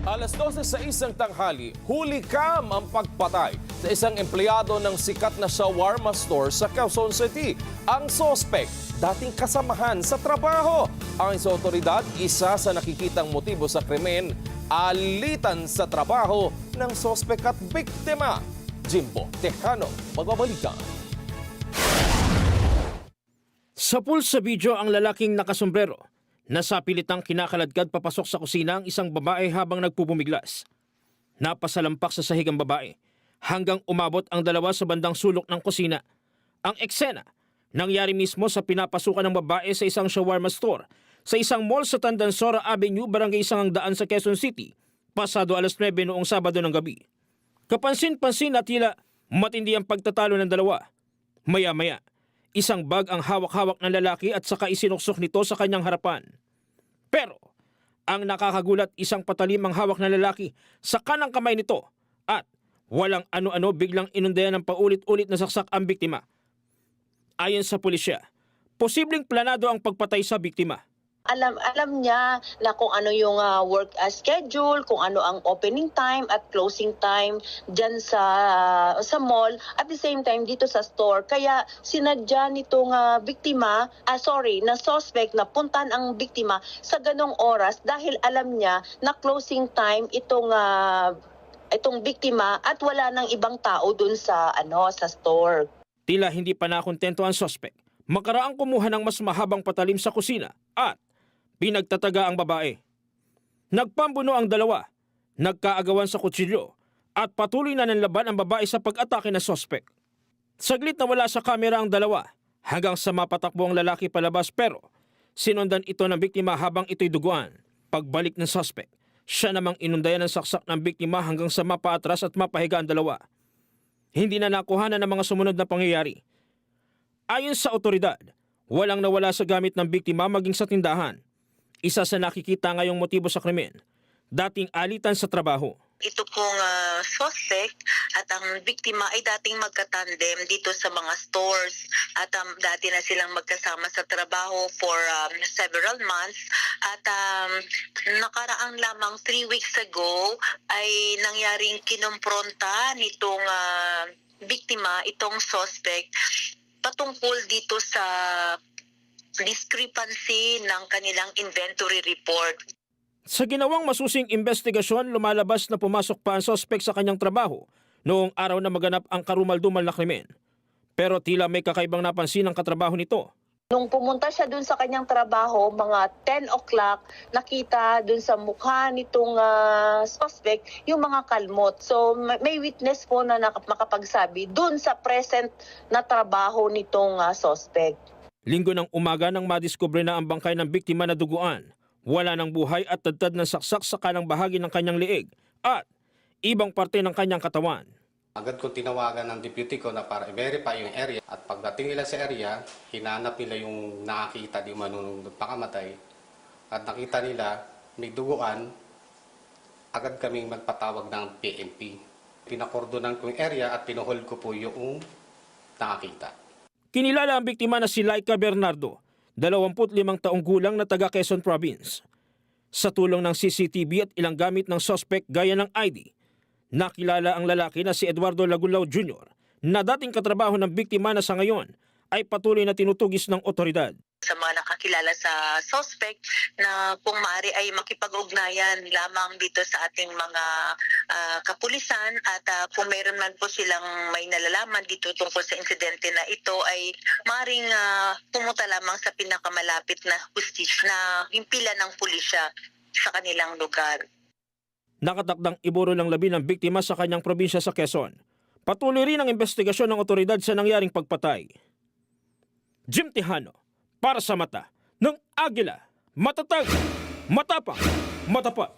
Alas 12 sa isang tanghali, huli kam ang pagpatay sa isang empleyado ng sikat na shawarma store sa Quezon City. Ang sospek, dating kasamahan sa trabaho. Ang sa otoridad, isa sa nakikitang motibo sa krimen, alitan sa trabaho ng sospek at biktima. Jimbo Tejano, magbabalikan. Sa pool sa video ang lalaking nakasombrero. Nasapilitang kinakaladkad papasok sa kusina ang isang babae habang nagpupumiglas. Napasalampak sa sahig ang babae hanggang umabot ang dalawa sa bandang sulok ng kusina. Ang eksena nangyari mismo sa pinapasukan ng babae sa isang shawarma store sa isang mall sa Tandansora Avenue, Barangay Sangangdaan sa Quezon City, pasado alas 9 noong Sabado ng gabi. Kapansin-pansin na tila matindi ang pagtatalo ng dalawa. Maya-maya, isang bag ang hawak-hawak ng lalaki at saka isinuksok nito sa kanyang harapan. Pero, ang nakakagulat, isang patalim ang hawak ng lalaki sa kanang kamay nito at walang ano-ano biglang inundayan ng paulit-ulit na saksak ang biktima. Ayon sa pulisya, posibleng planado ang pagpatay sa biktima. Alam niya na kung ano yung work schedule, kung ano ang opening time at closing time diyan sa mall, at the same time dito sa store. Kaya sinadya nitong na suspect na puntan ang biktima sa ganong oras dahil alam niya na closing time itong biktima at wala nang ibang tao dun sa store. Tila hindi pa nakontento ang suspect. Makaraang kumuha ng mas mahabang patalim sa kusina at pinagtataga ang babae. Nagpambuno ang dalawa, nagkaagawan sa kutsilyo at patuloy na nanlaban ang babae sa pag-atake ng suspect. Saglit na wala sa kamera ang dalawa hanggang sa mapatakbo ang lalaki palabas, pero sinundan ito ng biktima habang ito'y duguan. Pagbalik ng suspect, siya namang inundayan ng saksak ng biktima hanggang sa mapaatras at mapahiga ang dalawa. Hindi na nakuhanan ng mga sumunod na pangyayari. Ayon sa otoridad, walang nawala sa gamit ng biktima maging sa tindahan. Isa sa nakikita ngayong motibo sa krimen, dating alitan sa trabaho. Ito pong suspect at ang biktima ay dating magkatandem dito sa mga stores at dati na silang magkasama sa trabaho for several months at nakaraang lamang 3 weeks ago ay nangyaring kinumpronta nitong biktima, itong suspect, patungkol dito sa discrepancy ng kanilang inventory report. Sa ginawang masusing investigasyon, lumalabas na pumasok pa ang suspect sa kanyang trabaho noong araw na maganap ang karumal-dumal na krimen. Pero tila may kakaibang napansin ang katrabaho nito. Nung pumunta siya dun sa kanyang trabaho, mga 10 o'clock, nakita dun sa mukha nitong suspect yung mga kalmot. So may witness po na makapagsabi dun sa present na trabaho nitong suspect. Linggo ng umaga nang madiskubre na ang bangkay ng biktima na duguan, wala ng buhay at tadtad ng saksak sa kanang bahagi ng kanyang liig at ibang parte ng kanyang katawan. Agad ko tinawagan ng deputy ko na para i-verify yung area at pagdating nila sa area, hinanap nila yung nakakita di manunong pakamatay at nakita nila may duguan, agad kaming magpatawag ng PNP. Pinakordonan ko yung area at pinuhold ko po yung nakakita. Kinilala ang biktima na si Laika Bernardo, 25 taong gulang na taga Quezon Province. Sa tulong ng CCTV at ilang gamit ng suspect gaya ng ID, nakilala ang lalaki na si Eduardo Lagulao Jr. na dating katrabaho ng biktima na sa ngayon ay patuloy na tinutugis ng otoridad. Sa mga nakakilala sa suspect na kung maaari ay makipag-ugnayan lamang dito sa ating mga kapulisan at kung mayroon man po silang may nalalaman dito tungkol sa insidente na ito ay maaaring pumunta lamang sa pinakamalapit na hustisya na himpilan ng pulisya sa kanilang lugar. Nakatakdang iburo ng labi ng biktima sa kanyang probinsya sa Quezon. Patuloy rin ang investigasyon ng otoridad sa nangyaring pagpatay. Jim Tejano, para sa mata ng Agila, matatag, matapang, matapat.